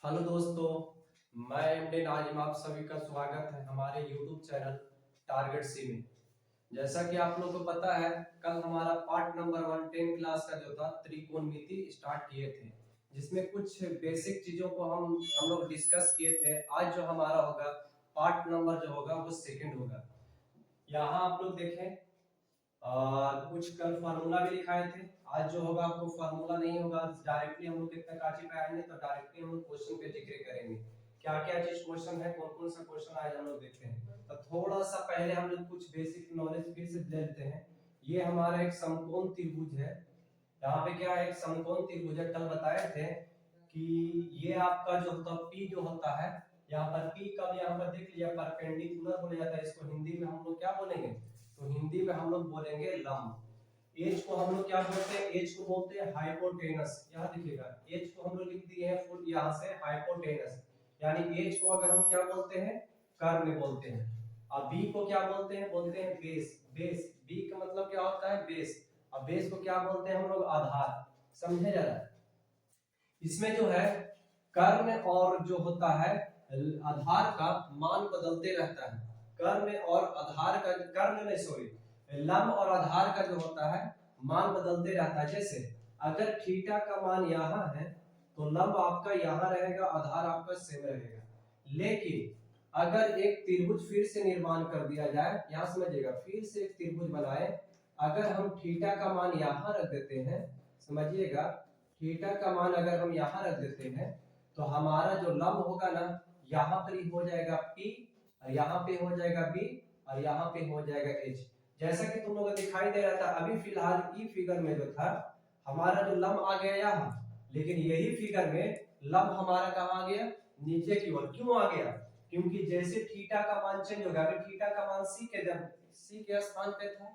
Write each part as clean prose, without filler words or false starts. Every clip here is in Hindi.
हेलो दोस्तों, मैं एमडी नाजिम, आप सभी का स्वागत है हमारे यूट्यूब चैनल टारगेट सी में। जैसा कि आप लोगों को पता है, कल हमारा पार्ट नंबर 1 10 क्लास का जो था त्रिकोणमिति स्टार्ट किए थे, जिसमें कुछ बेसिक चीजों को हम लोग डिस्कस किए थे। आज जो हमारा होगा पार्ट नंबर जो होगा वो सेकंड होगा। यहाँ आप लोग देखें, और कुछ कल फार्मूला भी लिखाए थे। आज जो होगा आपको फार्मूला नहीं होगा, डायरेक्टली हम लोग कितना काची पे आएंगे तो डायरेक्टली हम लोग क्वेश्चन पे जिक्र करेंगे। क्या क्या चीज क्वेश्चन है, कौन कौन सा क्वेश्चन आज हम लोग देखते हैं। तो थोड़ा सा पहले हम लोग कुछ बेसिक नॉलेज फिर से ले लेते हैं। ये हमारा एक समकोण त्रिभुज है। यहाँ पे क्या है, एक समकोण त्रिभुज है। कल बताए थे कि ये आपका जो होता पी जो होता है, यहाँ पर पी का यहाँ पर देख लिया परपेंडिकुलर बोला जाता है। इसको हिंदी में हम लोग क्या बोलेंगे, तो हिंदी में हम लोग बोलेंगे लंब। एज को हम लोग क्या बोलते हैं, एज को बोलते हैं हाइपोटेनस। यहाँ दिखेगा एज को हम लोग लिख दिए हैं फुल यहाँ से हाइपोटेनस, यानी एज को अगर हम क्या बोलते हैं, कर्ण बोलते हैं। अब बी को क्या बोलते हैं, बोलते हैं बेस। बेस बी का मतलब क्या होता है, बेस। अब बेस को क्या बोलते हैं हम लोग, आधार। समझे जरा, इसमें जो है कर्ण और जो होता है आधार का मान बदलते रहता है। कर्ण और आधार का, कर्ण नहीं सॉरी, लंब और आधार का जो होता है मान बदलते रहता है। जैसे अगर थीटा का मान यहाँ है तो लंब आपका यहाँ रहेगा, आधार आपका सेम रहेगा। लेकिन अगर एक त्रिभुज फिर से निर्माण कर दिया जाए, यहाँ समझिएगा, फिर से एक त्रिभुज बनाए, अगर हम थीटा का मान यहाँ रख देते हैं, समझिएगा, थीटा का मान अगर हम यहाँ रख देते हैं तो हमारा जो लंब होगा ना, यहाँ पर ही हो जाएगा P, और यहाँ पे हो जाएगा B, और यहाँ पे हो जाएगा H। जैसा कि तुम लोगों को दिखाई दे रहा था अभी फिलहाल ई फिगर में जो था हमारा जो लंब आ गया यहाँ, लेकिन यही फिगर में लंब हमारा कहाँ आ गया, नीचे की ओर। क्यों आ गया, क्योंकि जैसे थीटा का मान चेंज होगा, अभी थीटा का मान सी के स्थान पे था,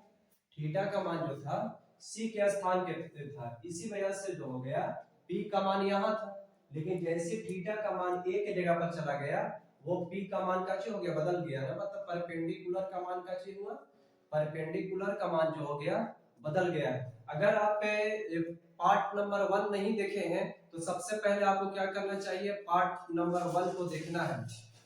थीटा का मान जो था सी के स्थान पे था, इसी वजह से जो हो गया पी का मान यहाँ था। लेकिन जैसे थीटा का मान ए के जगह पर चला गया, वो पी का मान का हो गया, बदल गया ना, मतलब परपेंडिकुलर का मान का हुआ, परपेंडिकुलर का मान जो हो गया बदल गया। अगर आप पार्ट नंबर 1 नहीं देखे हैं तो सबसे पहले आपको क्या करना चाहिए, पार्ट नंबर 1 को देखना है।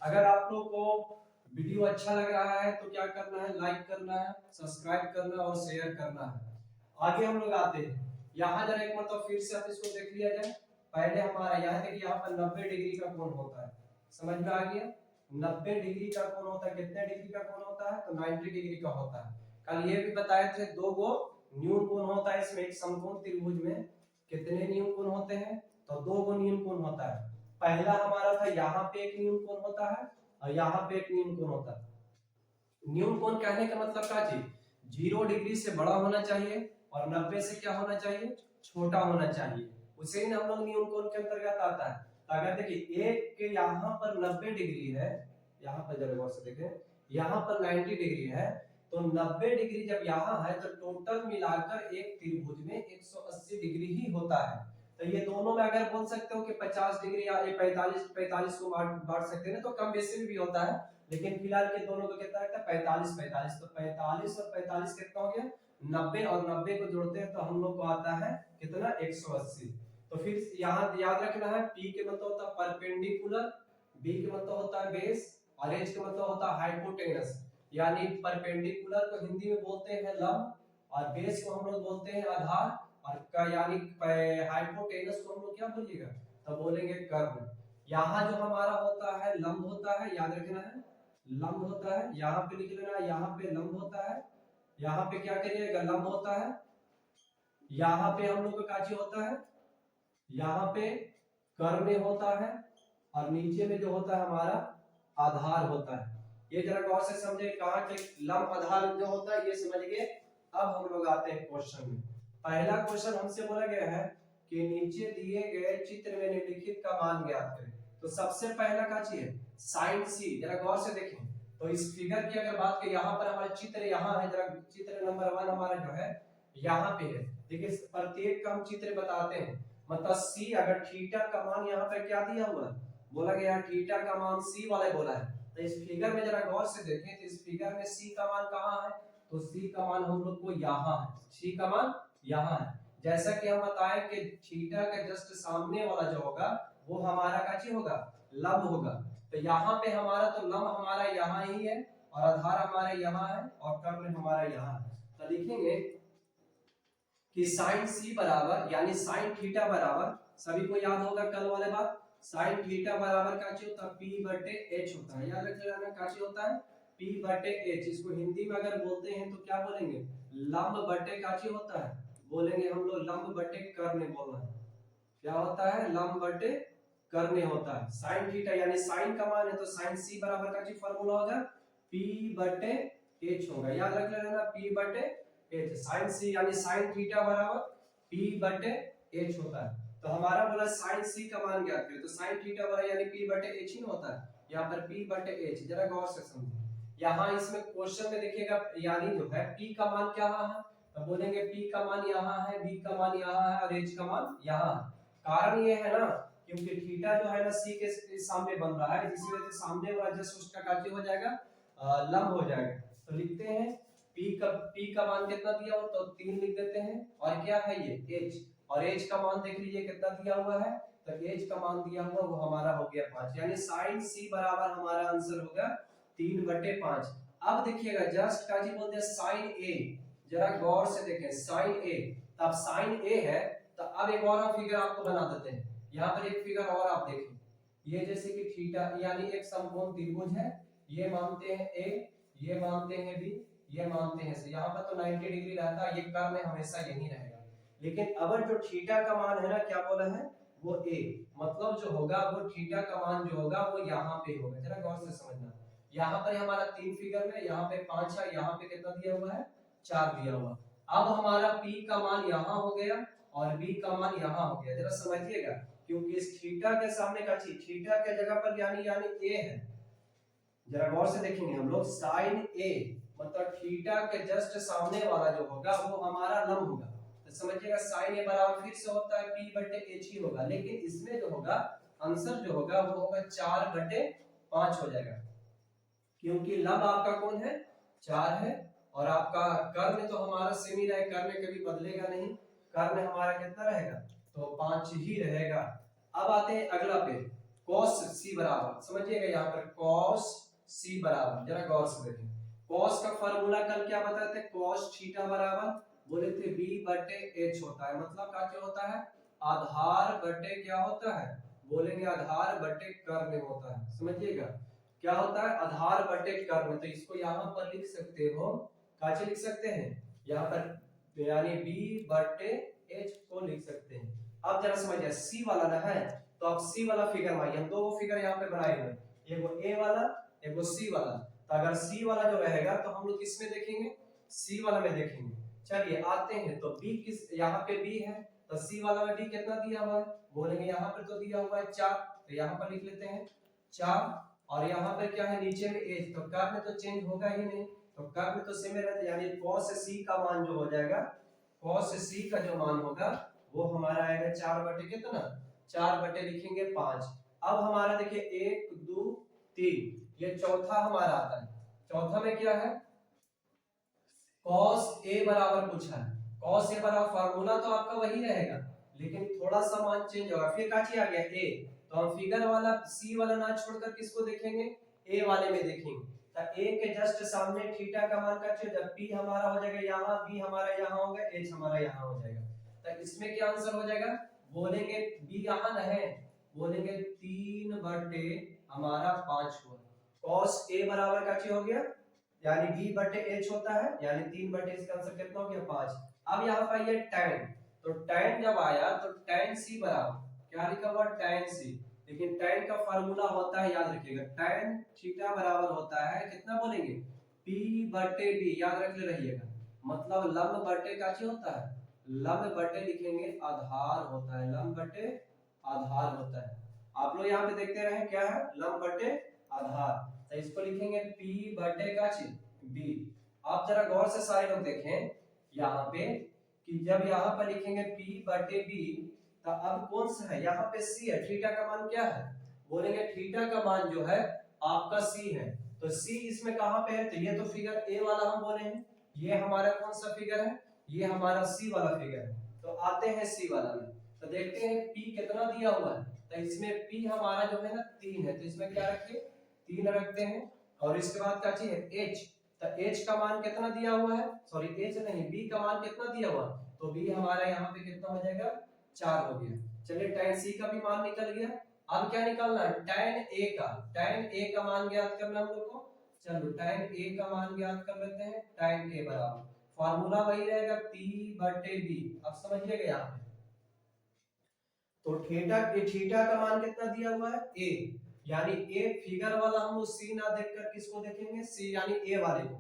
अगर आप लोग को वीडियो अच्छा लग रहा है तो क्या करना है, लाइक करना है, सब्सक्राइब करना और शेयर करना है। आगे हम लोग आते हैं, यहाँ जरा एक मतलब फिर से आप इसको देख लिया जाए। पहले हमारा यहाँ देखिए, यहाँ पर 90 डिग्री का कोण होता है, समझ में आ गया। 90 डिग्री का कोण होता है, कितने डिग्री का कोण होता है, तो 90 डिग्री का होता है। कल ये भी बताए थे दो गो न्यून कोण होता है इसमें, एक समकोण त्रिभुज में कितने न्यून कोण होते हैं, तो दो गो न्यून कोण होता है। पहला हमारा था यहाँ पे एक न्यून कोण होता है और यहाँ पे एक न्यून कोण होता है। न्यून कोण कहने का मतलब क्या चीज, 0 डिग्री से बड़ा होना चाहिए और 90 से क्या होना चाहिए, छोटा होना चाहिए, उसे ही हम लोग न्यून कोण के अंतर्गत आता है। तो अगर देखिए एक के यहाँ पर 90 डिग्री है, यहाँ पर जरा गौर से देखें, यहाँ पर 90 डिग्री है, तो 90 डिग्री जब यहाँ है तो टोटल मिलाकर एक त्रिभुज में 180 डिग्री ही होता है। तो ये दोनों में अगर बोल सकते हो कि 50 डिग्री या 45 को बांट सकते हैं ना, तो कम बेसी में भी होता है, लेकिन फिलहाल के दोनों को कितना रहता है, 45 तो 45 और 45 कितना हो गया, 90, और 90 को जोड़ते हैं तो हम लोग को आता है कितना, 180। तो फिर यहाँ याद रखना है, P के मतलब होता है परपेंडिकुलर, B के मतलब होता है बेस, और H का मतलब होता है हाइपोटेनस। यानी परपेंडिकुलर को हिंदी में बोलते हैं लंब, और बेस को हम लोग बोलते हैं आधार, और का यानी हाइपोटेनस को हम लोग क्या बोलिएगा, तो बोलेंगे कर्ण। यहाँ जो हमारा होता है लंब होता है, याद रखना है, लंब होता है, यहाँ पे लिख लेना, यहाँ पे लंब होता है, यहाँ पे क्या करिएगा, लंब होता है, यहाँ पे हम लोग का काची होता है, यहाँ पे कर्ण होता है, और नीचे में जो होता है हमारा आधार होता है। ये जरा गौर से समझे, कहा कि लंब आधार जो होता है ये समझ गए। अब हम लोग आते हैं क्वेश्चन में। पहला क्वेश्चन हमसे बोला गया है कि नीचे दिए गए चित्र में निम्नलिखित का मान ज्ञात करें। तो सबसे पहला का चाहिए साइन सी, जरा गौर से देखें। तो इस फिगर की अगर बात करें, यहाँ पर हमारा चित्र यहाँ है, जरा चित्र नंबर 1 हमारा जो है यहाँ पे है। देखिए प्रत्येक का हम चित्र बताते हैं, मतलब सी, अगर थीटा का मान यहाँ पे क्या दिया हुआ है, बोला गया थीटा का मान सी वाला बोला है। तो इस फिगर में जरा गौर से देखें, तो इस फिगर में सी का मान कहाँ है, तो सी का मान हम लोग को यहाँ है, सी का मान यहाँ है। जैसा कि हम बताएं कि थीटा के जस्ट सामने वाला जो होगा वो हमारा काची होगा, लंब होगा। तो यहाँ पे हमारा तो लंब हमारा यहाँ ही है और आधार हमारे यहाँ है और कर्ण हमारा यहाँ है। तो लिखेंगे कि साइन सी बराबर यानी साइन थीटा बराबर, सभी को याद होगा कल वाले बात, साइन थीटा बराबर काची होता है पी बटे एच होता है। याद रख लेना काची होता है पी बटे एच। इसको हिंदी में अगर बोलते हैं तो क्या बोलेंगे, लंब बटे काची होता है, बोलेंगे हम लोग लंब बटे कर्ण बोलना है। क्या होता है, लंब बटे कर्ण होता है। साइन थीटा यानी साइन का मान है तो साइन सी बराबर काची फार्मूला होगा पी बटे एच होगा। याद रख लेना पी बटे एच। साइन सी यानी साइन थीटा बराबर पी बटे एच होता है। तो हमारा बोला साइन सी का मान ज्ञात करें, तो साइन थीटा बराबर यानी पी बटे एच ही होता है। यहाँ पर पी बटे एच, जरा गौर से समझिए। यहाँ इसमें क्वेश्चन में देखिएगा यानी जो है पी का मान क्या है, तो बोलेंगे पी का मान यहाँ है, बी का मान यहाँ है और एच का मान यहाँ है। कारण ये है ना क्योंकि थीटा जो है ना सी के सामने बन रहा है, जिसकी वजह से सामने वाला जस्ट उसका काटी हो जाएगा, लंब हो जाएगा। तो लिखते हैं पी का मान कितना दिया हो तो 3 लिख देते हैं। और क्या है ये h, और h का मान देख लीजिए कितना दिया हुआ है, तो h का मान दिया हुआ वो हमारा हो गया 5, यानी sin c बराबर हमारा आंसर होगा 3/5। अब देखिएगा जस्ट काजी बोलते हैं sin a, जरा गौर से देखें sin a, तब sin a है तो अब एक और हम फिगर आपको बना देते हैं। यहाँ पर एक फिगर और आप देखें, ये जैसे कि थीटा यानी एक समकोण त्रिभुज है, ये मानते हैं a, ये मानते हैं b, ये मानते हैं यहाँ पर तो 90 डिग्री रहता है, ये कर्ण हमेशा यही रहेगा। लेकिन अगर जो थीटा का मान है ना क्या बोला है वो a, मतलब जो होगा वो थीटा का मान जो होगा वो यहाँ पे होगा। जरा गौर से समझना, यहाँ पर हमारा 3 फिगर में यहाँ पे 5 है, यहाँ पे कितना दिया हुआ है 4 दिया हुआ। अब हमारा p का मान यहाँ हो गया और b का मान यहाँ हो गया। जरा समझिएगा क्योंकि इस थीटा के सामने का चीज थीटा के जगह पर यानी a है। जरा गौर से देखेंगे हम लोग sin a मतलब थीटा के जस्ट सामने वाला जो होगा वो हमारा लंब होगा। तो समझिएगा sin a बराबर फिर से होता है p बटे h ही होगा, लेकिन इसमें जो होगा आंसर जो होगा वो होगा 4/5 हो जाएगा, क्योंकि लंब आपका कौन है 4 है और आपका कर्ण तो हमारा सेम ही रहेगा, कर्ण कभी बदलेगा नहीं, कर्ण हमारा कितना रहेगा तो 5 ही रहेगा। अब आते हैं अगला पे cos c बराबर, समझिएगा यहाँ पर cos c बराबर, जरा गौर से देखें cos का फार्मूला कल क्या बताते थे, cos थीटा बराबर बोले थे b बटे h होता है, मतलब क्या होता है आधार बटे क्या होता है, बोलेंगे आधार बटे कर्ण होता है। समझिएगा क्या होता है आधार बटे कर्ण, तो इसको यहाँ पर लिख सकते हो, काचे लिख सकते हैं यहाँ पर यानी b बटे h को लिख सकते हैं। अब जरा समझिए c वाला ना है तो आप c वाला फिगर मानिए, हम दो फिगर यहाँ पे बनाए हुए, एगो a वाला एगो c वाला। तो अगर c वाला जो रहेगा तो हम लोग किसमें देखेंगे, c वाला में देखेंगे। चलिए आते हैं तो b किस, यहाँ पे b है तो c वाला में b कितना दिया हुआ है, बोलेंगे यहाँ पर तो दिया हुआ है 4, तो यहाँ पर लिख लेते हैं 4, और यहाँ पर क्या है नीचे में h, तो कर्ण तो चेंज होगा ही नहीं, तो कर्ण तो सेम रहता, यानी cos c का मान जो हो जाएगा, cos c का जो मान होगा वो हमारा आएगा 4 बटे कितना, 4 बटे लिखेंगे 5। अब हमारा देखिए 1 2 3, ये चौथा हमारा आता है, चौथा में क्या है cos a बराबर पूछा है, cos a बराबर फार्मूला तो आपका वही रहेगा लेकिन थोड़ा सा मान चेंज होगा। फिर काची आ गया a, तो हम फिगर वाला c वाला ना छोड़कर किसको देखेंगे a वाले में देखेंगे। तो a के जस्ट सामने थीटा का मान का जब p हमारा हो जाएगा यहाँ, b हमारा यहाँ होगा, h हमारा यहाँ हो जाएगा। तो इसमें क्या आंसर हो जाएगा, बोलेंगे b यहाँ न है, बोलेंगे 3 बटे हमारा 5 हुआ। cos a बराबर का हो गया यानी b बटे h होता है, यानी 3 बटे इसका आंसर कितना हो गया 5। अब यहाँ पर ये tan, तो tan जब आया तो tan c बराबर क्या लिखा हुआ tan c, लेकिन tan का फार्मूला होता है याद रखिएगा tan थीटा बराबर होता है कितना बोलेंगे p बटे b, याद रख ले रहिएगा, मतलब लंब बटे का होता है, लंब बटे लिखेंगे आधार होता है, लंब बटे आधार होता है। आप लोग यहाँ पे देखते रहे क्या है लंब बटे आधार, तो इसको लिखेंगे p बटे का b। आप जरा गौर से सारे लोग देखें यहाँ पे कि जब यहाँ पर लिखेंगे p बटे b, तो अब कौन सा है यहाँ पे c है, थीटा का मान क्या है, बोलेंगे थीटा का मान जो है आपका c है, तो c इसमें कहाँ पे है, तो ये तो फिगर a वाला हम बोले हैं, ये हमारा कौन सा फिगर है, ये हमारा c वाला फिगर है। तो आते हैं c वाला में, तो देखते हैं p कितना दिया हुआ है, तो इसमें P हमारा जो है ना 3 है, तो इसमें क्या रखें 3 रखते हैं। और इसके बाद क्या चाहिए H, तो H का मान कितना दिया हुआ है, सॉरी H नहीं B का मान कितना दिया हुआ, तो B हमारा यहाँ पे कितना हो जाएगा 4 हो गया। चलिए tan C का भी मान निकल गया। अब क्या निकालना है tan A का, tan A का मान ज्ञात करना हम लोग को। चलो tan A का मान ज्ञात कर लेते हैं। tan A बराबर फार्मूला वही रहेगा P/B। अब समझिएगा यहाँ पे तो थीटा का मान कितना दिया हुआ है A, यानी A फिगर वाला हम लोग C ना देखकर किसको देखेंगे C यानी A वाले को,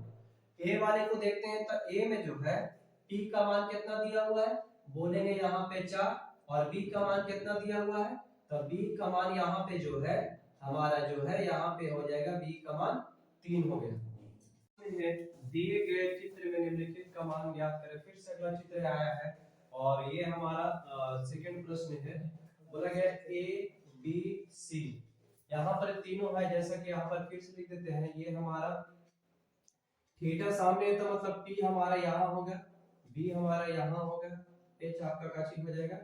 A वाले को देखते हैं। तो A में जो है P का मान कितना दिया हुआ है, बोलेंगे यहाँ पे 4, और B का मान कितना दिया हुआ है, तो B का मान यहाँ पे जो है हमारा जो है यहाँ पे हो जाएगा B का मान 3 हो गया। दिए गए चित्र में निम्नलिखित का मान ज्ञात करें। फिर से अगला चित्र आया है और ये हमारा सेकंड प्रश्न है। बोला गया A B C, यहाँ पर तीनों है, जैसा कि यहाँ पर फिर से लिख देते हैं। ये हमारा थीटा सामने है तो मतलब P हमारा यहाँ होगा, B हमारा यहाँ होगा, H आपका काची हो जाएगा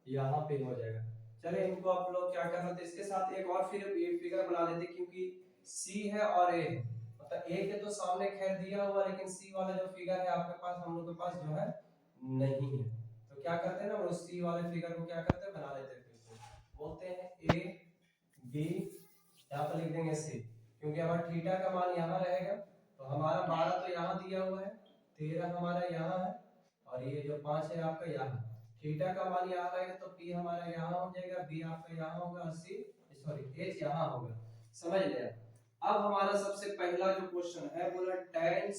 यहाँ पे हो जाएगा। चले इनको आप लोग क्या करना था, इसके साथ एक और फिर फिगर बना लेते, क्योंकि C है और A है, मतलब A के तो सामने खैर दिया हुआ, लेकिन C वाला जो फिगर है आपके पास, हम लोग के पास जो है नहीं है। तो क्या करते हैं ना, वो C वाले फिगर को क्या करते हैं बना लेते हैं, बोलते हैं A B, यहाँ पर लिख देंगे C, क्योंकि हमारा थीटा का मान यहाँ रहेगा। तो हमारा 12 तो यहाँ दिया हुआ है, 13 हमारा यहाँ है, और ये जो 5 है आपका यहाँ। थीटा का मान यहाँ रहेगा तो P हमारा यहाँ हो जाएगा, B आपका यहाँ होगा, और C सॉरी H यहाँ होगा। समझ लिया। अब हमारा सबसे पहला जो क्वेश्चन है बोला tan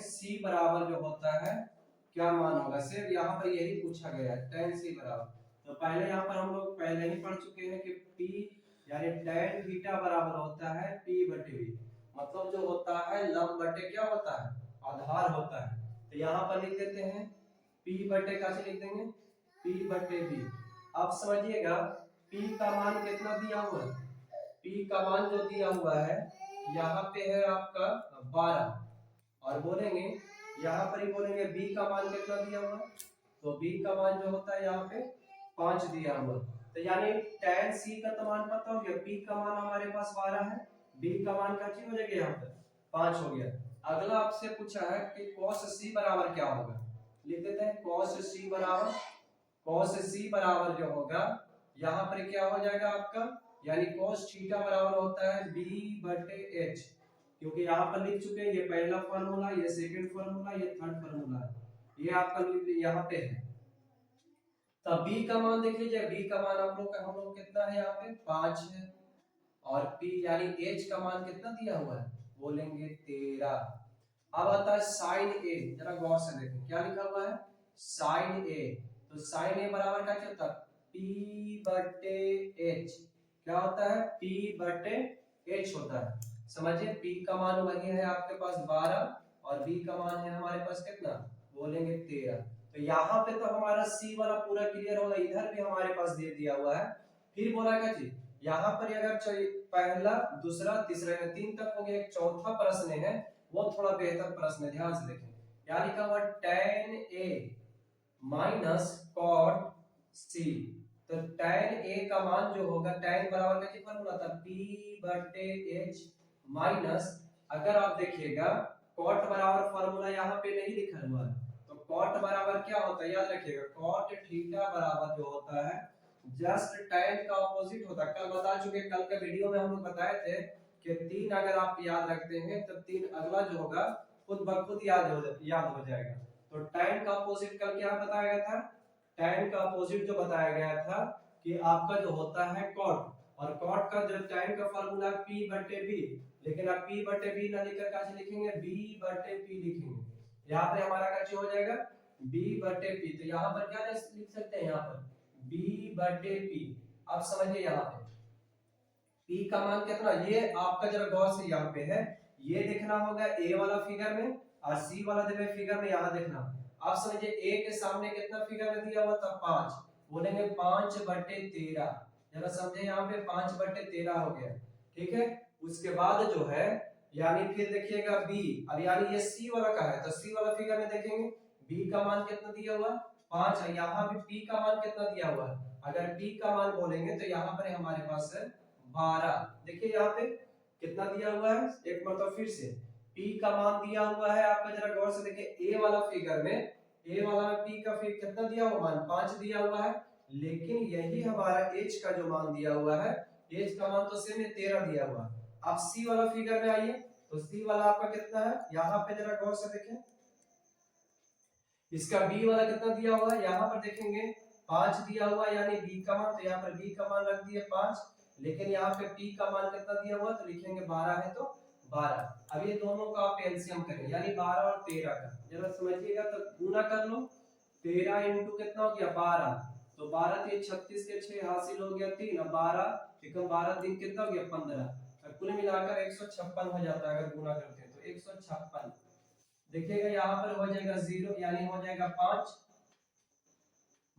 C बराबर जो होता है क्या मान होगा, सिर्फ यहाँ पर यही पूछा गया है tan C बराबर। तो पहले यहाँ पर हम लोग पहले ही पढ़ चुके हैं कि P यानी tan थीटा बराबर होता है P/V, मतलब जो होता है लंब बटे क्या होता है आधार होता है। तो यहाँ पर लिख देते हैं P/, कैसे लिख देंगे P/B। अब समझिएगा P का मान कितना दिया हुआ है, P का मान जो दिया हुआ है यहाँ पे है आपका 12, और बोलेंगे यहाँ पर ही बोलेंगे B का मान कितना दिया हुआ है, तो B का मान जो होता है यहाँ पे 5 दिया हुआ। तो यानी tan C का तो मान पता हो गया, P का मान हमारे पास 12 है, B का मान क्या चीज हो जाएगा यहाँ पे 5 हो गया। अगला आपसे पूछा है कि cos C बराबर क्या होगा, लिख देते हैं cos C बराबर जो होगा यहाँ पर क्या हो जाएगा आपका, यानी cos थीटा बराबर होता है B/H, क्योंकि यहाँ पर लिख चुके हैं ये पहला फार्मूला, ये सेकंड फार्मूला, ये थर्ड फार्मूला है, ये आपका यहाँ पे है। तब B का मान देख लीजिए, B का मान हम लोग कितना है यहाँ पे 5 है, और P यानी H का मान कितना दिया हुआ है बोलेंगे 13। अब आता है sin A, जरा गौर से देखें क्या लिखा हुआ है sin A, तो sin A बराबर क्या होता है P/H, क्या होता है P/H होता है। समझिए P का मान वही है आपके पास 12, और B का मान है हमारे पास कितना बोलेंगे 13। तो यहाँ पे तो हमारा C वाला पूरा क्लियर होगा, इधर भी हमारे पास दे दिया हुआ है। फिर बोला क्या चीज यहाँ पर अगर पहला दूसरा तीसरा 3 तक हो गया, एक चौथा प्रश्न है वो थोड़ा बेहतर प्रश्न है, ध्यान से देखें क्या लिखा हुआ tan A minus cot C। तो tan A का मान जो होगा, tan बराबर का फॉर्मूला था P/H माइनस, अगर आप देखिएगा cot बराबर फॉर्मूला यहाँ पे नहीं लिखा हुआ है, तो cot बराबर क्या होता है याद रखिएगा, cot थीटा बराबर जो होता है जस्ट tan का ऑपोजिट होता है। कल बता चुके, कल के वीडियो में हम लोग बताए थे कि 3 अगर आप याद रखते हैं तो 3 अगला जो होगा खुद ब खुद याद हो जाएगा। तो tan का ऑपोजिट कल क्या बताया गया था, tan का ऑपोजिट जो बताया गया था कि आपका जो होता है cot, और cot का जो tan का फार्मूला P/B, लेकिन आप P/B ना लिखकर कैसे लिखेंगे B/P लिखेंगे, यहाँ पे हमारा क्या हो जाएगा B/P। तो यहाँ पर क्या लिख सकते हैं यहाँ पर B/P। अब समझिए यहाँ पे P का मान कितना, ये आपका जरा गौर से यहाँ पे है, ये देखना होगा A वाला फिगर में, और C वाला जब फिगर में यहाँ देखना। आप समझिए A के सामने कितना फिगर में दिया हुआ था 5, बोलेंगे 5/13, जरा समझे यहाँ पे 5/13 हो गया, ठीक है। उसके बाद जो है यानी फिर देखिएगा B, अब यानी ये C वाला का है, तो C वाला फिगर में देखेंगे B का मान कितना दिया हुआ 5 है, यहाँ भी P का मान कितना दिया हुआ है, अगर p का मान बोलेंगे तो यहाँ पर हमारे पास है 12। देखिए यहाँ पे कितना दिया हुआ है, एक मतलब फिर से p का मान दिया हुआ है आपका, जरा गौर से देखिए a वाला फिगर में, a वाला में p का फिर कितना दिया हुआ मान 5 दिया हुआ है, लेकिन यही हमारा h का जो मान दिया हुआ है, h का मान तो सेम है 13 दिया हुआ है। अब c वाला फिगर में आइए, तो c वाला आपका कितना है, यहाँ पे जरा गौर से देखें, इसका b वाला कितना दिया हुआ है, यहाँ पर देखेंगे 5 दिया हुआ है, यानी b का मान, तो यहाँ पर b का मान रख दिए 5, लेकिन यहाँ पे p का मान कितना दिया हुआ, तो लिखेंगे 12 है तो 12। अब ये दोनों का आप एलसीएम करें, यानी 12 और 13 का जरा समझिएगा, तो गुना कर लो, 13 इंटू कितना हो गया 12, तो 12 थे 36 के 6 हासिल हो गया 3, अब 12 एकम 12 दिन कितना हो गया 15, और कुल मिलाकर 156 हो जाता है अगर गुना करते हैं तो 156। देखिएगा यहाँ पर हो जाएगा 0, यानी हो जाएगा 5,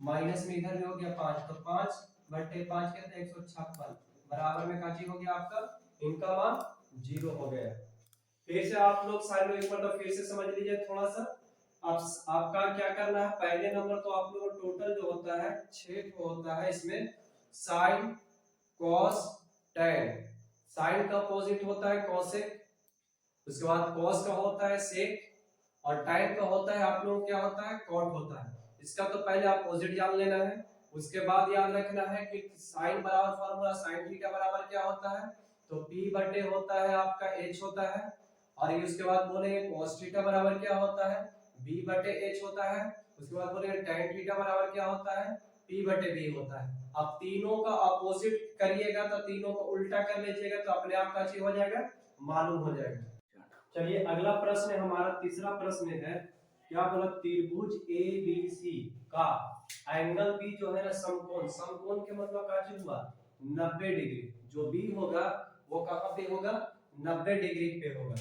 माइनस में इधर भी हो गया 5, तो 5 बटे 5 कहते हैं 156, बराबर में काची हो गया आपका, इनका मान 0 हो गया। फिर से आप लोग सारे लोग एक मतलब फिर से समझ लीजिए थोड़ा सा। अब आपका क्या करना है, पहले नंबर तो आप लोगों को टोटल जो होता है 6 होता है, इसमें साइन कॉस टैन, साइन का अपोजिट होता है कोसेक, उसके बाद कॉस का होता है सेक, और टाइम का होता है आप लोगों क्या होता है कॉट होता है। इसका तो पहले अपोजिट जान लेना है, उसके बाद याद रखना है कि साइन बराबर फार्मूला साइन थीटा बराबर क्या होता है, तो p बटे होता है आपका h होता है, और ये उसके बाद बोलेंगे cos थीटा बराबर क्या होता है b बटे h होता है, उसके बाद बोलेंगे tan थीटा बराबर क्या होता है p बटे b होता है। अब तीनों का अपोजिट करिएगा तो तीनों को उल्टा कर लीजिएगा तो अपने आप का चीज हो जाएगा, मालूम हो जाएगा। चलिए अगला प्रश्न हमारा तीसरा प्रश्न है, क्या बोला, त्रिभुज ABC का एंगल B जो है ना समकोण, समकोण के मतलब क्या चीज हुआ 90 डिग्री, जो B होगा वो कहां पे होगा 90 डिग्री पे होगा।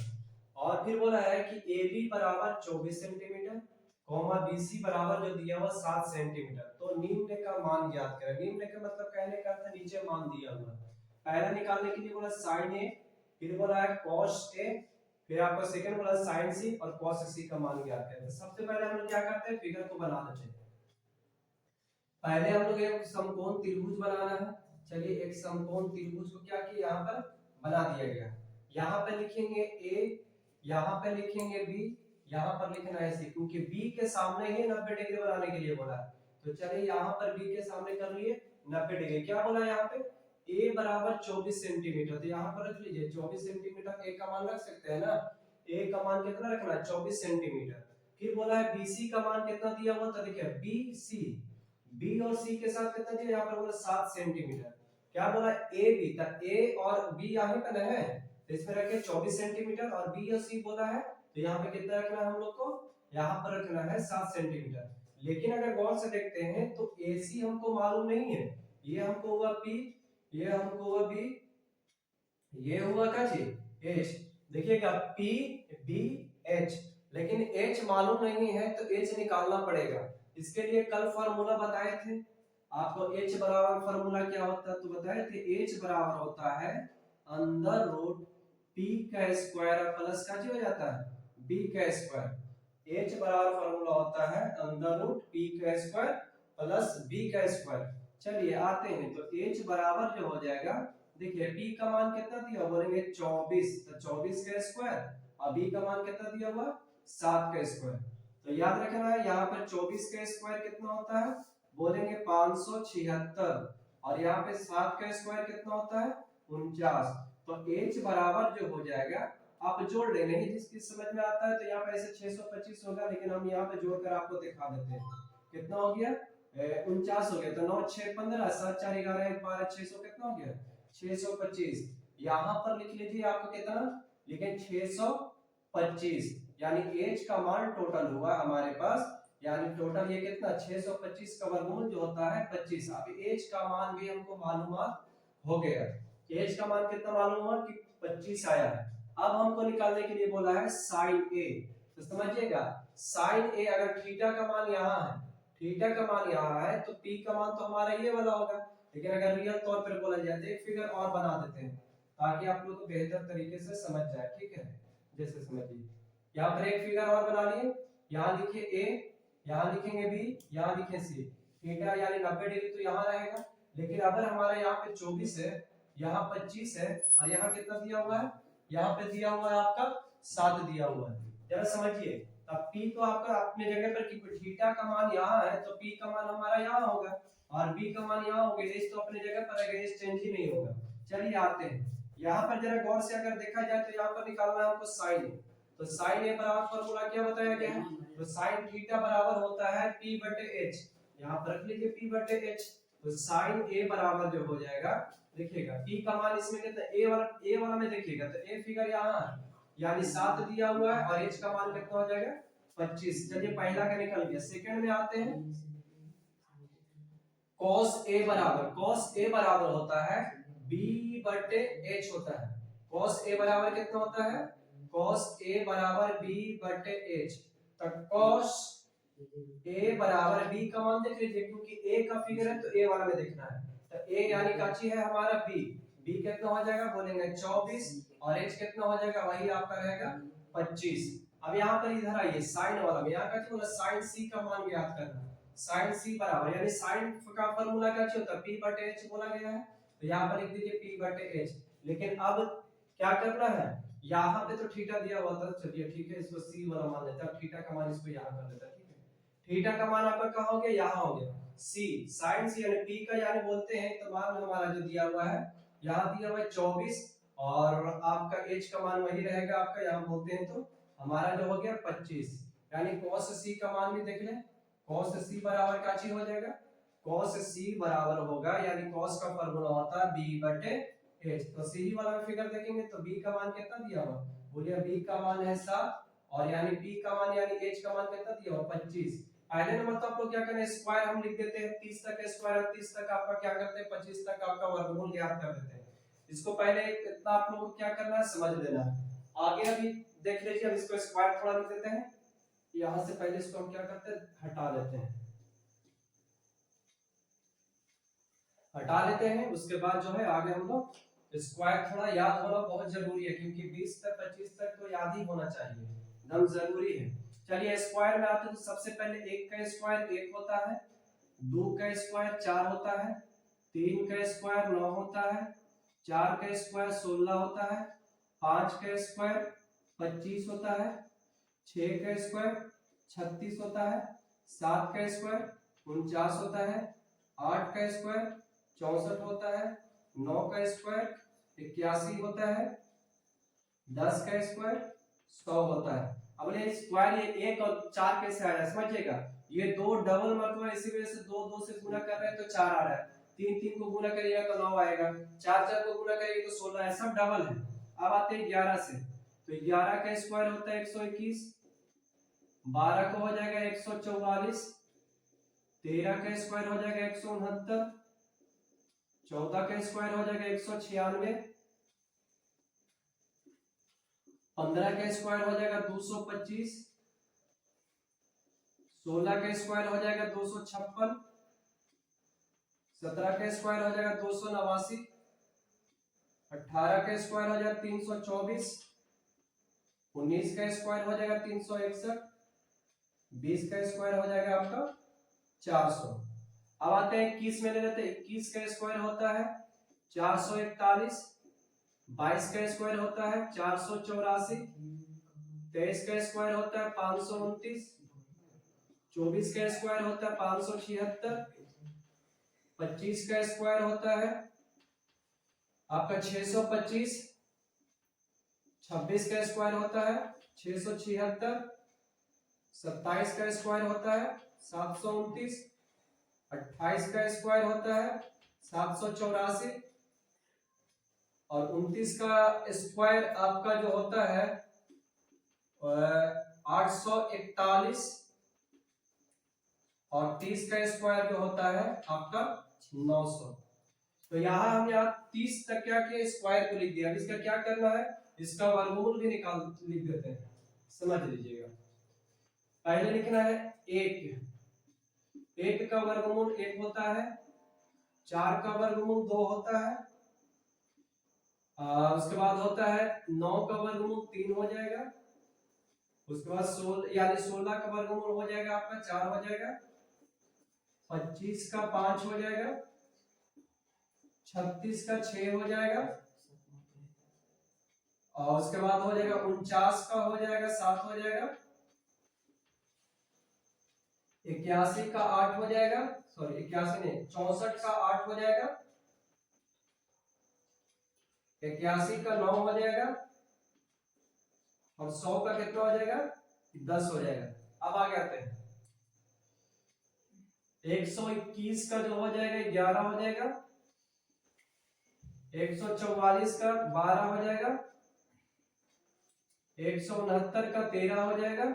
और फिर बोला है कि AB बराबर 24 सेंटीमीटर, कॉमा BC बराबर जो दिया हुआ 7 सेंटीमीटर, तो निम्न का मान ज्ञात करें। निम्न का मतलब कहने का अर्थ नीचे मान दिया हुआ, पहला निकालने के लिए बोला sin A, फिर बोला है cos A, फिर आपको सेकंड बोला sin c और cos c का मान ज्ञात करते हैं। सबसे पहले हम लोग क्या करते हैं, फिगर को बना लेते हैं। पहले हम लोग एक समकोण त्रिभुज बनाना है। चलिए एक समकोण त्रिभुज को क्या किया, यहाँ पर बना दिया गया। यहाँ पे लिखेंगे a, यहाँ पे लिखेंगे b, यहाँ पर लिखना है c, क्योंकि b के सामने ही 90 डिग्री बनाने के लिए बोला है। तो चलिए यहाँ पर b के सामने कर लिए 90 डिग्री, क्या बोला यहाँ पे a बराबर 24 सेंटीमीटर, तो यहाँ पर रख लीजिए 24 सेंटीमीटर a का मान रख सकते हैं ना, a का मान कितना रखना है 24 सेंटीमीटर। फिर बोला है bc का मान कितना दिया हुआ, तो देखिए bc, b और c के साथ कितना दिया, यहाँ पर बोला 7 सेंटीमीटर। क्या बोला ab, तो a और b यहाँ पे है, तो इसमें रखे 24 सेंटीमीटर, और b और c बोला है तो यहाँ पे कितना रखना है हम लोग को, यहाँ पर रखना है 7 सेंटीमीटर। लेकिन अगर गौर से देखते हैं तो ac हमको मालूम नहीं है, ये हमको हुआ p, ये हमको हुआ b, ये हुआ क्या चीज h। देखिएगा p b h, लेकिन h मालूम नहीं है तो h निकालना पड़ेगा। इसके लिए कल फार्मूला बताए थे आपको, h बराबर फार्मूला क्या होता है, तो बताए थे h बराबर होता है अंडर रूट p का स्क्वायर प्लस का हो जाता है b का स्क्वायर। h बराबर फार्मूला होता है अंडर रूट p का स्क्वायर प्लस b का स्क्वायर। चलिए आते हैं, तो h बराबर जो हो जाएगा, देखिए p का मान कितना दिया, बोलेंगे 24, तो 24 का स्क्वायर, और b का मान कितना दिया हुआ 7 का स्क्वायर। तो याद रखना है यहाँ पर 24 का स्क्वायर कितना होता है, बोलेंगे 576, और यहाँ पे 7 का स्क्वायर कितना होता है 49। तो h बराबर जो हो जाएगा, आप जोड़ ले, नहीं जिसकी समझ में आता है तो यहाँ पे ऐसे 625 होगा, लेकिन हम यहाँ पे जोड़कर आपको दिखा देते हैं कितना हो गया 49 हो गया। तो 9 6 15 7 4 11 1 12 600 कितना हो गया 625। यहाँ पर लिख लीजिए आपको कितना, लेकिन 625, यानी h का मान टोटल हुआ हमारे पास, यानी टोटल ये कितना 625 का वर्गमूल जो होता है 25। अब h का मान भी हमको मालूमात हो गया, h का मान कितना मालूम हुआ कि 25 आया है। अब हमको निकालने के लिए बोला है sin a, तो समझिएगा sin a, अगर थीटा का मान यहाँ है, थीटा का मान यहाँ है, तो p का मान तो हमारा ये वाला होगा। लेकिन अगर रियल तौर पर बोला जाए तो एक फिगर और बना देते हैं ताकि आप लोग को बेहतर तरीके से समझ जाए, ठीक है। जैसे समझिए यहाँ पर एक फिगर और बना लिए, यहाँ लिखिए a, यहाँ लिखेंगे b, यहाँ लिखें c, थीटा यानी 90 डिग्री तो यहाँ रहेगा। लेकिन अगर हमारा यहाँ पे 24 है, यहाँ 25 है और यहाँ कितना दिया हुआ है, यहाँ पे दिया हुआ है आपका 7 दिया हुआ है। जरा समझिए, अब P तो आपका अपने जगह पर, थीटा का मान यहाँ है तो P का मान हमारा यहाँ होगा और B का मान यहाँ होगा। एज तो अपने जगह पर है, एज चेंज ही नहीं होगा। चलिए आते हैं यहाँ पर, जरा गौर से अगर देखा जाए तो यहाँ पर निकालना है हमको साइन। तो साइन ए बराबर फॉर्मूला क्या बताया गया है, तो साइन थीटा बराबर होता है P बटे H। यहाँ पर रख लीजिए P बटे H। तो साइन A बराबर जो हो जाएगा, देखिएगा P का मान इसमें कितना, A वाला में देखिएगा तो A फिगर यहाँ है यानी 7 दिया हुआ है और H का मान कितना हो जाएगा 25। चलिए पहला का निकल गया। सेकंड में आते हैं, cos A बराबर होता है B बटे H होता है। cos A बराबर कितना होता है, cos A बराबर B बटे H। तो cos A बराबर B का मान देख लीजिए, क्योंकि A का फिगर है तो A वाला में देखना है। तो A यानी काची है हमारा B कितना हो जाएगा, बोलेंगे 24 और H कितना हो जाएगा, वही आपका रहेगा 25। अब यहाँ पर इधर आइए साइन वाला में, यहाँ का बोला साइन C का मान ज्ञात करना। साइन C बराबर यानी साइन का फॉर्मूला क्या होता है, P बटे H बोला गया है। तो यहाँ पर लिख दीजिए P बटे H। लेकिन अब क्या करना है, यहाँ पे तो थीटा दिया हुआ था, चलिए ठीक है इसको C वाला मान लेते हैं। थीटा का मान इसको यहाँ कर देते हैं, ठीक है। थीटा का मान आपका कहाँ हो गया, यहाँ हो गया C। साइन C यानी P का यानी बोलते हैं तो मान हमारा जो दिया हुआ है, यहाँ दिया हुआ है 24 और आपका H का मान वही रहेगा आपका, यहाँ बोलते हैं तो हमारा जो हो गया 25। यानी cos C का मान भी देख लें, cos C बराबर क्या चीज हो जाएगा, cos C बराबर होगा यानी cos का फॉर्मूला होता है B बटे H। तो C वाला में फिगर देखेंगे तो B का मान कितना दिया हुआ, बोलिए B का मान है 7 और यानी P का मान यानी H का मान कितना दिया हुआ 25। पहले नंबर तो आप लोग क्या करें, स्क्वायर हम लिख देते हैं, 30 तक स्क्वायर है, 30 तक आपका क्या करते हैं 25 तक आपका वर्गमूल ज्ञात कर देते हैं। इसको पहले इतना आप लोगों को क्या करना है, समझ लेना है। आगे अभी देख लीजिए, अब इसको स्क्वायर थोड़ा लिख देते हैं, यहां से पहले इसको हम क्या करते हैं हटा देते हैं, हटा लेते हैं। उसके बाद जो है आगे हम लोग स्क्वायर थोड़ा याद होना बहुत जरूरी है, क्योंकि 20 तक 25 तक तो याद ही होना चाहिए, एकदम जरूरी है। चलिए स्क्वायर में आते हैं तो सबसे पहले 1 का स्क्वायर 1 होता है, 2 का स्क्वायर 4 होता है, 3 का स्क्वायर 9 होता है, 4 का स्क्वायर 16 होता है, 5 का स्क्वायर 25 होता है, 6 का स्क्वायर 36 होता है, 7 का स्क्वायर 49 होता है, 8 का स्क्वायर 64 होता है, 9 का स्क्वायर 81 होता है, 10 का स्क्वायर 100 होता है। अब ये स्क्वायर ये 1 और 4 कैसे आ रहा है समझिएगा, ये दो डबल मर्तबा इसी वजह से 2 2 से गुणा कर रहे हैं तो 4 आ रहा है, 3 3 को गुणा करिएगा तो 9 आएगा, 4 4 को गुणा करिएगा तो 16 है, सब डबल है। अब आते हैं 11 से, तो 11 का स्क्वायर होता है 121, 12 का हो जाएगा 144, 13 का स्क्वायर हो जाएगा 169, 14 का स्क्वायर हो जाएगा 196, 15 का स्क्वायर हो जाएगा 225, 16 का स्क्वायर हो जाएगा 256, 17 का स्क्वायर हो जाएगा 289, 18 का स्क्वायर हो जाएगा 324, 19 का स्क्वायर हो जाएगा 361, 20 का स्क्वायर हो जाएगा आपका 400। अब आते हैं 21 में ले लेते हैं, 21 का स्क्वायर होता है 441, 22 का स्क्वायर होता है 484, 23 का स्क्वायर होता है 529, 24 का स्क्वायर होता है 576, 25 का स्क्वायर होता है आपका 625, 26 का स्क्वायर होता है 676, 27 का स्क्वायर होता है 729, 28 का स्क्वायर होता है 784 और 29 का स्क्वायर आपका जो होता है 841 और 30 का स्क्वायर जो होता है आपका 900। तो यहाँ हम 30 तक क्या किया, स्क्वायर को लिख दिया। अब इसका क्या करना है, इसका वर्गमूल भी लिख देते हैं, समझ लीजिएगा। पहले लिखना है 1 का वर्गमूल 1 होता है, 4 का वर्गमूल 2 होता है, उसके बाद होता है 9 का वर्गमूल 3 हो जाएगा, उसके बाद 16 यानी 16 का वर्गमूल हो जाएगा आपका 4 हो जाएगा, 25 का 5 हो जाएगा, 36 का 6 हो जाएगा, और उसके बाद हो जाएगा 49 का हो जाएगा 7 हो जाएगा, 81 का 8 हो जाएगा, सॉरी 81 नहीं 64 का 8 हो जाएगा, 81 का 9 हो जाएगा, और 100 का कितना हो जाएगा 10 हो जाएगा। अब आगे आते हैं 121 का जो हो जाएगा 11 हो जाएगा, 144 का 12 हो जाएगा, 169 का 13 हो जाएगा,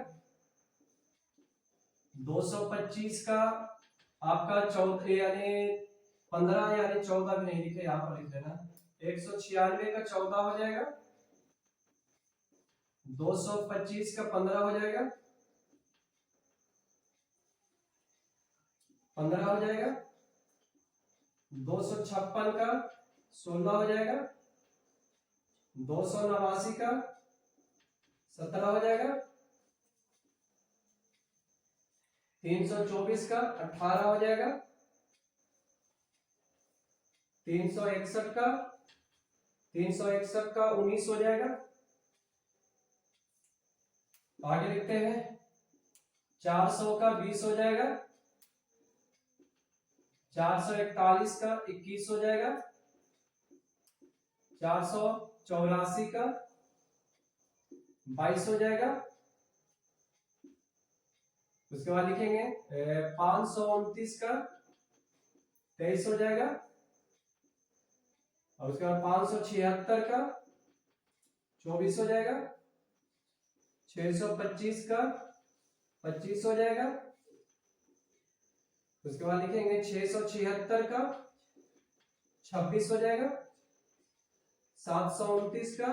225 का आपका 14 यानी 15 यानी 14 भी नहीं लिखे, यहाँ पर लिख देना, 196 का 14 हो जाएगा, 225 का 15 हो जाएगा, 15 हो जाएगा, 256 का 16 हो जाएगा, 289 का 17 हो जाएगा, 324 का 18 हो जाएगा, 361 का 19 हो जाएगा। आगे लिखते हैं 400 का 20 हो जाएगा, 441 का 21 हो जाएगा, 484 का 22 हो जाएगा। उसके बाद लिखेंगे 529 का 23 हो जाएगा, और उसके बाद 576 का 24 हो जाएगा, 625 का 25 हो जाएगा। उसके बाद लिखेंगे 676 का 26 हो जाएगा, 729 का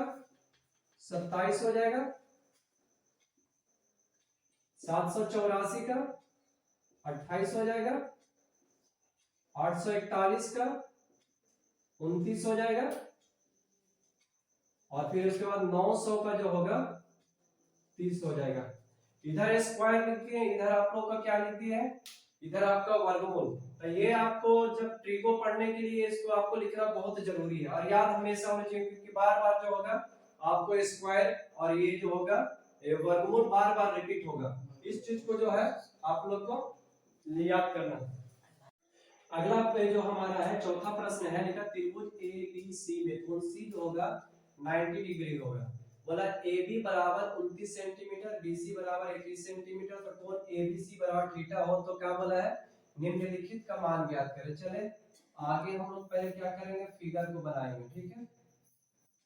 27 हो जाएगा, 784 का 28 हो जाएगा, 841 का 29 हो जाएगा, और फिर उसके बाद 900 का जो होगा 30 हो जाएगा। इधर स्क्वायर लिख दिए, इधर आप लोग का क्या लिख दिए है, इधर आपका वर्गमूल। तो ये आपको जब ट्री को पढ़ने के लिए इसको आपको लिखना बहुत जरूरी है और याद हमेशा होना चाहिए, क्योंकि बार बार जो होगा आपको स्क्वायर और ये जो होगा वर्गमूल बार बार रिपीट होगा। इस चीज को जो है आप लोग को याद करना। अगला जो हमारा है चौथा प्रश्न है, लिखा त्रिभुज ए बी सी में कौन सी जो होगा 90 डिग्री होगा। बोला ए बी बराबर 29 सेंटीमीटर, बी सी बराबर 21 सेंटीमीटर, तो कोण ए बी सी बराबर थीटा हो तो क्या बोला है निम्नलिखित का मान ज्ञात करें। चले आगे हम लोग पहले क्या करेंगे, फिगर को बनाएंगे, ठीक है।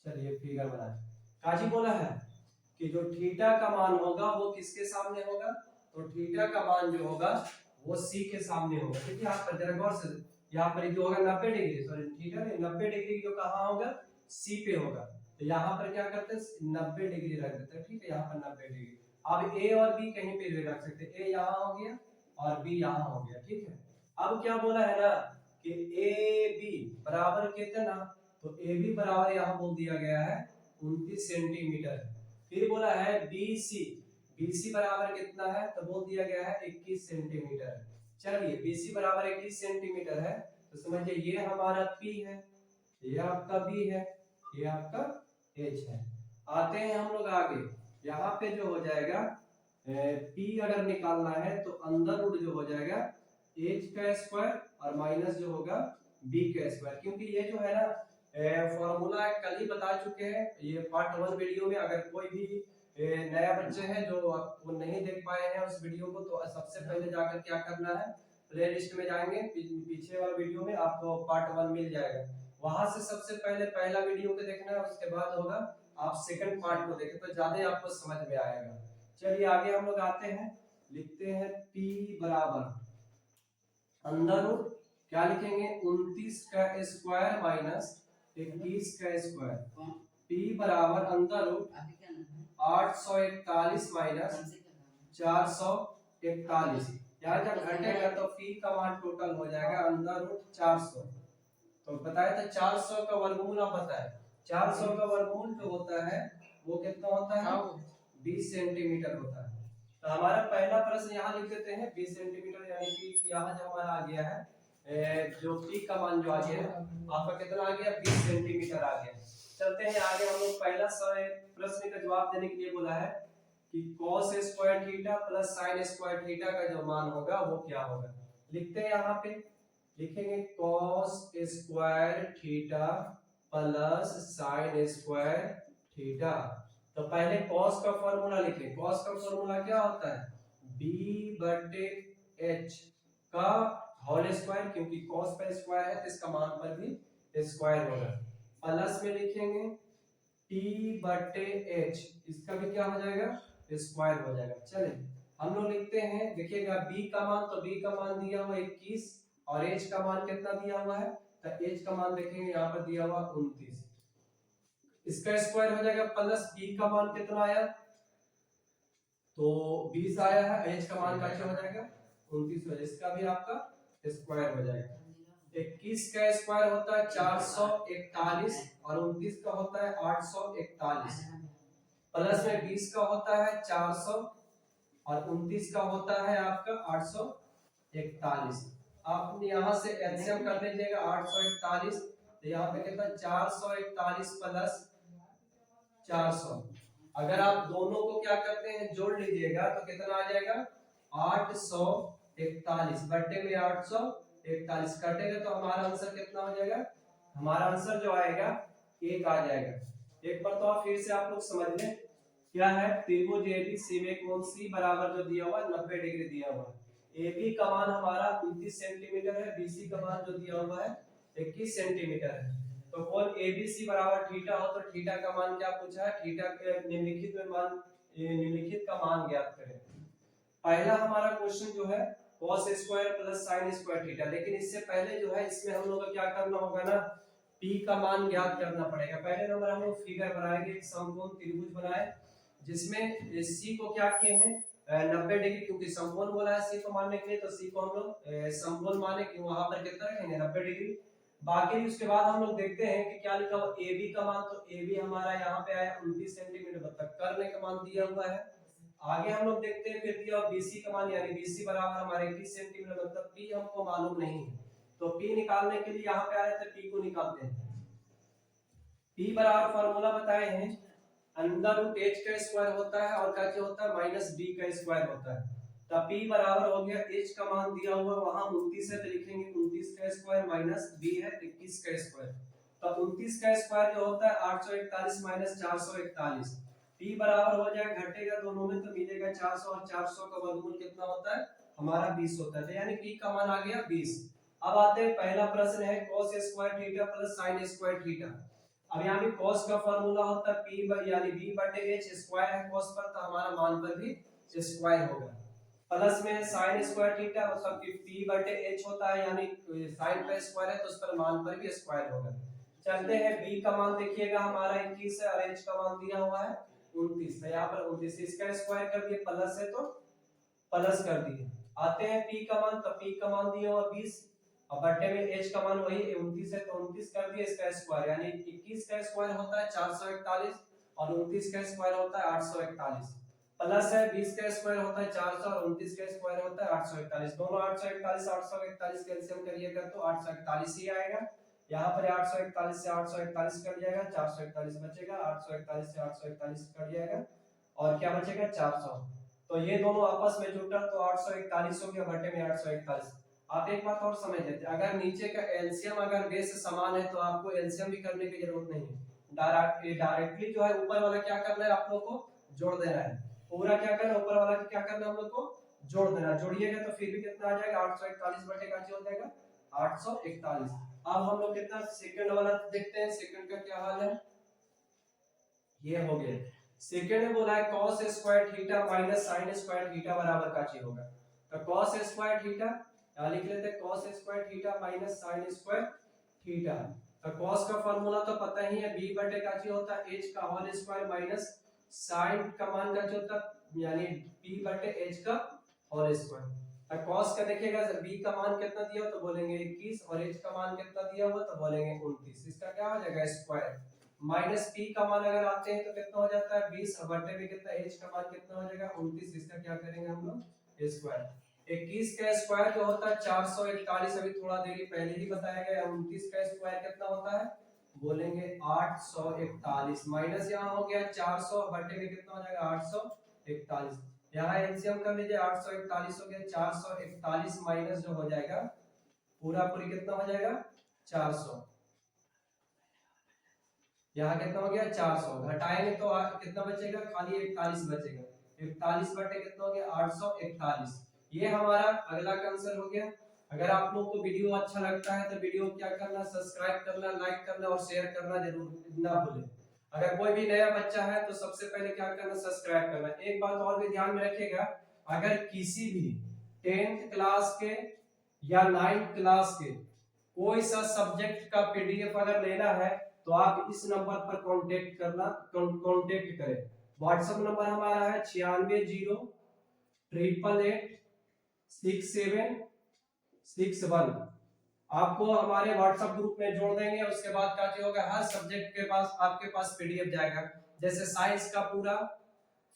चलिए फिगर बनाए। काजी बोला है कि जो थीटा का मान होगा वो किसके सामने होगा, तो थीटा का मान जो होगा वो सी के सामने होगा। ठीक है, यहाँ पर जरा गौर से, यहाँ पर जो होगा 90 डिग्री, सॉरी थीटा नहीं 90 डिग्री जो कहाँ होगा सी पे होगा, तो यहाँ पर क्या करते हैं 90 डिग्री रख देते हैं। ठीक है, यहाँ पर 90 डिग्री। अब ए और बी कहीं पे भी रख सकते हैं, ए यहाँ हो गया और बी यहाँ हो गया। ठीक है, अब क्या बोला है ना कि ए बी बराबर कितना, तो ए बी बराबर यहाँ बोल दिया गया है 29 सेंटीमीटर। फिर बोला है बी सी, BC बराबर कितना है, तो बोल दिया गया है 21 सेंटीमीटर। चलिए BC बराबर 21 सेंटीमीटर है, तो समझिए ये हमारा P है, ये आपका B है, ये आपका H है। आते हैं हम लोग आगे, यहाँ पे जो हो जाएगा P अगर निकालना है तो अंदर रूट जो हो जाएगा H का स्क्वायर और माइनस जो होगा B का स्क्वायर, क्योंकि ये जो है ना फॉर्मूला कल ही बता चुके हैं ये पार्ट 1 वीडियो में। अगर कोई भी नया बच्चे हैं जो वो नहीं देख पाए हैं उस वीडियो को, तो सबसे पहले जाकर क्या करना है, प्लेलिस्ट में जाएंगे, पीछे वाला वीडियो में आपको पार्ट 1 मिल जाएगा, वहां से सबसे पहले पहला वीडियो को देखना है, उसके बाद होगा आप सेकंड पार्ट को देखें तो ज्यादा आपको समझ में आएगा। चलिए आगे हम लोग आते हैं, लिखते हैं P बराबर अंदर रूट क्या लिखेंगे 29 का स्क्वायर माइनस 21 का स्क्वायर, P बराबर अंदर रूट 841 माइनस 441। यार जब घटेगा तो P का मान टोटल हो जाएगा अंदर रूट 400। तो बताया था 400 का वर्गमूल, आप बताए 400 का वर्गमूल जो होता है वो कितना होता है 20 सेंटीमीटर होता है। तो हमारा पहला प्रश्न यहाँ लिख देते हैं 20 सेंटीमीटर, यानी कि यहाँ जो हमारा आ गया है जो पी का मान जो आ गया है आपका कितना आ गया 20 सेंटीमीटर आ गया। चलते हैं आगे, हम लोग पहला प्रश्न का जवाब देने के लिए बोला है कि cos square theta plus sin square theta का जो मान होगा वो क्या होगा। लिखते हैं यहाँ पे, लिखेंगे cos square theta plus sin square theta. तो पहले cos का फॉर्मूला लिखें। cos का फॉर्मूला क्या होता है b बटे h का होल स्क्वायर, क्योंकि cos का स्क्वायर है तो इसका मान पर भी स्क्वायर होगा। प्लस में लिखेंगे t बटे h, इसका भी क्या हो जाएगा स्क्वायर हो जाएगा। चले हम लोग लिखते हैं, देखिएगा b का मान, तो b का मान दिया हुआ 21 और h का मान कितना दिया हुआ है, तो h का मान देखेंगे यहाँ पर दिया हुआ 29, इसका स्क्वायर हो जाएगा। प्लस b का मान कितना आया, तो 20 आया है, h का मान क्या हो जाएगा 29 हो जाएगा, इसका भी आपका स्क्वायर हो जाएगा। 21 का स्क्वायर होता है 441 और 29 का होता है 841, प्लस में 20 का होता है 400 और 29 का होता है आपका 841। आप यहाँ से एलसीएम कर लीजिएगा 841, तो यहाँ पे कितना 441 प्लस 400, अगर आप दोनों को क्या करते हैं जोड़ लीजिएगा तो कितना आ जाएगा 841 बटे में 841 कटेगा तो हमारा आंसर कितना हो जाएगा, हमारा आंसर जो आएगा 1 आ जाएगा। एक बार तो आप फिर से आप लोग समझ लें क्या है, त्रिभुज एबीसी में कोण सी बराबर जो दिया हुआ 90 डिग्री दिया हुआ है। AB का मान हमारा 29 सेंटीमीटर है, BC का मान जो दिया हुआ है 21 सेंटीमीटर है। तो कोण ABC बराबर थीटा हो तो थीटा का मान क्या पूछा है, थीटा के निम्नलिखित में मान, निम्नलिखित का मान ज्ञात करें। पहला हमारा क्वेश्चन जो है cos square plus sin square theta, लेकिन इससे पहले जो है इसमें हम लोग को क्या करना होगा ना, P का मान ज्ञात करना पड़ेगा। पहले नंबर हम लोग फिगर बनाएंगे, एक समकोण त्रिभुज बनाए जिसमें C को क्या किए हैं 90 डिग्री, क्योंकि समकोण बोला है C को मानने के लिए, तो C को हम लोग समकोण माने कि वहां पर कितना रखेंगे 90 डिग्री। बाकी उसके बाद हम लोग देखते हैं कि क्या लिखा हुआ AB का मान, तो AB हमारा यहाँ पे आया 29 सेंटीमीटर, मतलब करने का मान दिया हुआ है। आगे हम लोग देखते हैं फिर दिया BC का मान, यानी BC बराबर हमारे 21 सेंटीमीटर, मतलब P हमको मालूम नहीं है, तो P निकालने के लिए यहाँ पे आया था, P को निकालते हैं। P बराबर फार्मूला बताए हैं अंडर रूट h का स्क्वायर होता है और क्या होता है माइनस d का स्क्वायर होता है। तो P बराबर हो गया h का मान दिया हुआ वहां 29 है तो लिखेंगे 29 का स्क्वायर माइनस d है 21 का स्क्वायर, तो 29 का स्क्वायर जो होता है 841 माइनस 441, P बराबर हो जाएगा, घटेगा दोनों में तो मिलेगा 400 और 400 का वर्गमूल कितना होता है हमारा 20 होता है, तो यानी P का मान आ गया 20। अब आते हैं पहला प्रश्न है cos square theta plus sin square theta. अब यहाँ पे cos का फार्मूला होता है p यानी b बटे h, स्क्वायर है cos पर तो हमारा मान पर भी स्क्वायर होगा। प्लस में sin स्क्वायर थीटा मतलब कि p बटे h होता है, यानी sin का स्क्वायर है तो उस पर मान पर भी स्क्वायर होगा। चलते हैं b का मान देखिएगा हमारा 21 है और h का मान दिया हुआ है 29 है, यहाँ पर 29 इसका स्क्वायर कर दिए, प्लस है तो प्लस कर दिए। आते हैं p का मान, तो p का मान दिया हुआ 20 और बटे में h का मान वही 29 है तो 29 कर दिए, इसका स्क्वायर यानी 21 का स्क्वायर होता है 441 और 29 का स्क्वायर होता है 841, प्लस है 20 का स्क्वायर होता है 400 और 29 का स्क्वायर होता है 841, दोनों 841 841 कैंसिल करिएगा तो 841 ही आएगा। यहाँ पर 841 से 841 कट जाएगा, 441 बचेगा, 841 से 841 कट जाएगा और क्या बचेगा 400, तो ये दोनों आपस में जुटा तो 841 हो गया बटे में 841। आप एक बात और समझ लेते हैं, अगर नीचे का एलसीएम अगर बेस समान है तो आपको एलसीएम भी करने की जरूरत नहीं है, डायरेक्टली जो है ऊपर वाला क्या करना है आप लोग को जोड़ देना है, पूरा क्या करना है ऊपर वाला क्या करना है हम लोग को जोड़ देना, जोड़िएगा तो फिर भी कितना आ जाएगा 841 बटे का हो जाएगा 841। अब हम लोग कितना सेकंड वाला देखते हैं, सेकंड का क्या हाल है, ये हो गया। सेकंड में बोला है cos square theta minus sin square theta बराबर का चीज होगा, तो cos स्क्वायर थीटा यहाँ लिख लेते हैं cos square theta minus sin square theta. तो cos का फार्मूला तो पता ही है b बटे का चीज होता है h का होल स्क्वायर माइनस sin का मान का होता है यानी p बटे h का होल स्क्वायर। तो cos का देखिएगा b का मान कितना दिया तो बोलेंगे 21 और h का मान कितना दिया हुआ तो बोलेंगे 29, इसका क्या हो जाएगा स्क्वायर माइनस पी का मान अगर आते हैं तो कितना हो जाता है 20 और बटे में कितना एच का मान कितना हो जाएगा 29। इसका क्या करेंगे हम लोग स्क्वायर। 21 का स्क्वायर जो होता है 441, अभी थोड़ा देर पहले ही बताया गया। 29 का स्क्वायर कितना होता है बोलेंगे 841 माइनस यहाँ हो गया 400 बटे में कितना हो जाएगा 841। यहाँ एलसीएम कर लीजिए 841 हो गया 441 माइनस जो हो जाएगा पूरा पूरी कितना हो जाएगा 400। यहाँ कितना हो गया 400 घटाएंगे तो कितना बचेगा खाली 41 बचेगा। 41 बटे कितना हो गया 841। ये हमारा अगला का आंसर हो गया। अगर आप लोग को वीडियो अच्छा लगता है तो वीडियो क्या करना सब्सक्राइब करना लाइक करना और शेयर करना जरूर ना भूलें। अगर कोई भी नया बच्चा है तो सबसे पहले क्या करना सब्सक्राइब करना। एक बात और भी ध्यान में रखिएगा, अगर किसी भी 10th क्लास के या 9th क्लास के कोई सा सब्जेक्ट का पीडीएफ अगर लेना है तो आप इस नंबर पर कांटेक्ट करें। व्हाट्सएप नंबर हमारा है 9608886761। आपको हमारे व्हाट्सएप ग्रुप में जोड़ देंगे। उसके बाद क्या होगा हर सब्जेक्ट के पास आपके पास पीडीएफ जाएगा। जैसे साइंस का पूरा,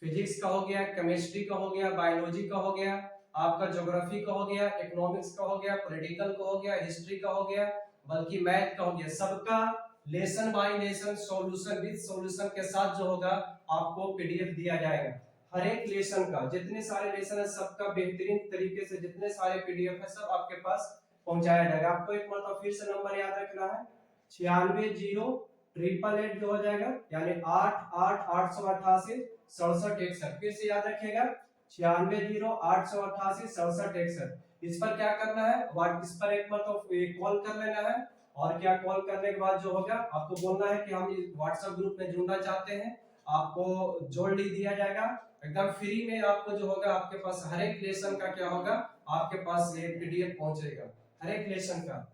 फिजिक्स का हो गया, केमिस्ट्री का हो गया, बायोलॉजी का हो गया, आपका ज्योग्राफी का हो गया, इकोनॉमिक्स का हो गया, पॉलिटिकल का हो गया, हिस्ट्री का हो गया, बल्कि मैथ का हो गया। सबका lesson bye lesson solution with solution के साथ जो होगा आपको पीडीएफ दिया जाएगा। हर एक लेसन का जितने सारे लेसन है सबका बेहतरीन तरीके से जितने सारे पीडीएफ है सब आपके पास पहुंचाया जाएगा। आपको एक मतलब फिर से नंबर याद रखना है 960888 जो हो जाएगा यानी 88886761। फिर से याद रखिएगा 9608886761। इस पर क्या करना है इस पर एक मतलब कॉल कर लेना है और क्या कॉल करने के बाद जो होगा आपको बोलना है कि हम इस व्हाट्सएप ग्रुप में जुड़ना चाहते हैं। आपको जोड़ दिया जाएगा एकदम फ्री में। आपको जो होगा आपके पास हर एक लेसन का क्या होगा आपके पास ये पीडीएफ पहुंचेगा हर एक लेसन का।